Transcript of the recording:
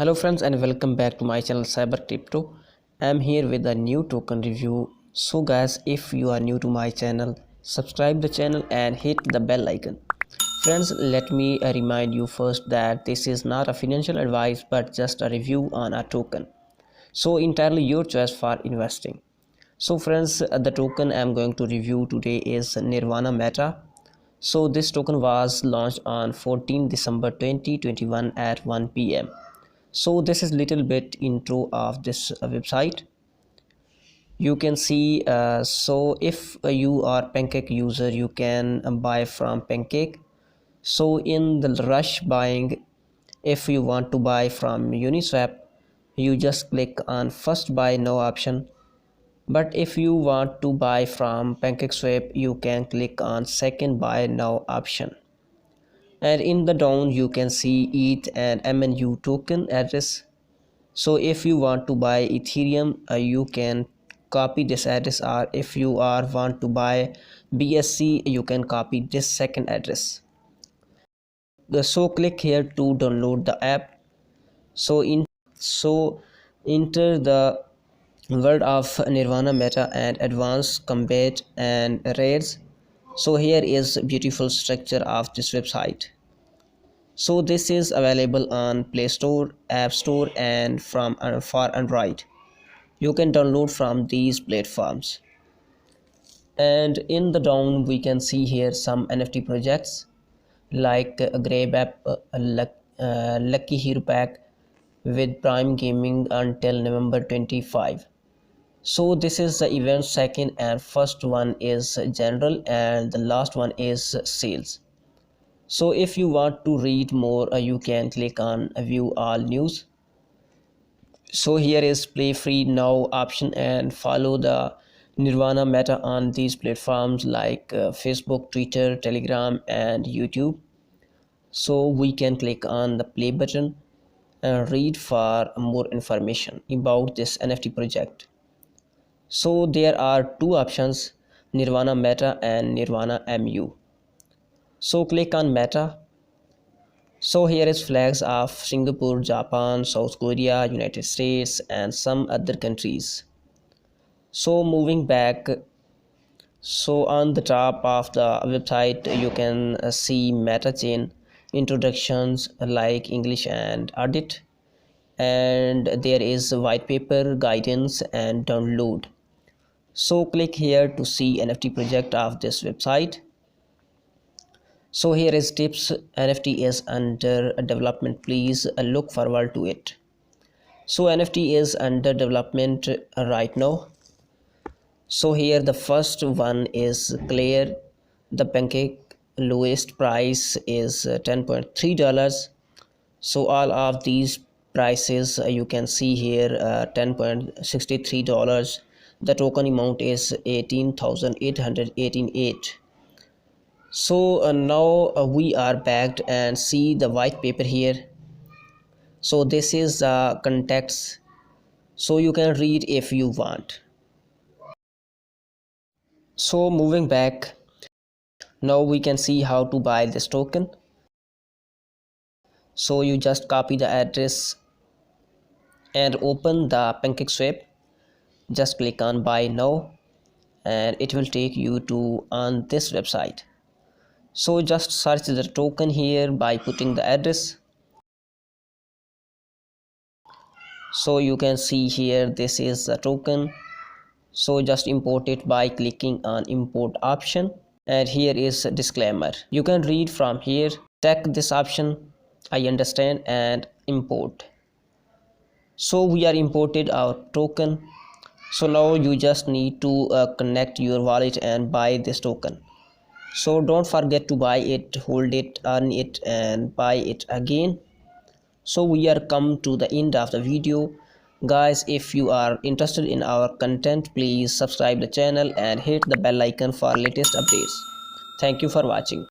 Hello friends and welcome back to my channel Cyber Crypto. I'm here with a new token review. So guys, if you are new to my channel, subscribe the channel and hit the bell icon. Friends, let me remind you first that this is not a financial advice but just a review on a token. So entirely your choice for investing. So friends, the token I'm going to review today is Nirvana Meta. So this token was launched on 14 December 2021 at 1 p.m. So this is little bit intro of this website. You can see so if you are Pancake user, you can buy from Pancake. So in the rush buying, if you want to buy from Uniswap, you just click on first buy now option. But if you want to buy from PancakeSwap, you can click on second buy now option. And in the down you can see ETH and MNU token address. So if you want to buy Ethereum, you can copy this address, or if you want to buy BSC, you can copy this second address. So click here to download the app. So enter the word of Nirvana Meta and advanced combat and raids. So here is beautiful structure of this website. So this is available on Play Store, App Store, and for Android. You can download from these platforms. And in the down we can see here some NFT projects like Grab app, Lucky Hero Pack with Prime Gaming until November 25. So this is the event second, and first one is general and the last one is sales. So if you want to read more, you can click on view all news. So here is play free now option and follow the Nirvana Meta on these platforms like Facebook, Twitter, Telegram and YouTube. So we can click on the play button and read for more information about this NFT project. So there are two options, Nirvana Meta and Nirvana MU. So click on Meta. So here is flags of Singapore, Japan, South Korea, United States and some other countries. So moving back, so on the top of the website you can see meta chain introductions like English and audit, and there is white paper, guidance and download. So click here to see NFT project of this website. So here is tips, NFT is under development, please look forward to it. So NFT is under development right now. So here the first one is clear, the Pancake lowest price is $10.3. So all of these prices you can see here, $10.63. The token amount is 18,888. So now we are backed and see the white paper here. So this is the context, so you can read if you want. So moving back, now we can see how to buy this token. So you just copy the address and open the PancakeSwap. Just click on buy now and it will take you to on this website. So just search the token here by putting the address. So you can see here this is the token. So just import it by clicking on import option, and here is a disclaimer. You can read from here. Check this option, I understand, and import. So we are imported our token. So now you just need to connect your wallet and buy this token. So don't forget to buy it, hold it, earn it and buy it again. So we are come to the end of the video. Guys, if you are interested in our content, please subscribe the channel and hit the bell icon for latest updates. Thank you for watching.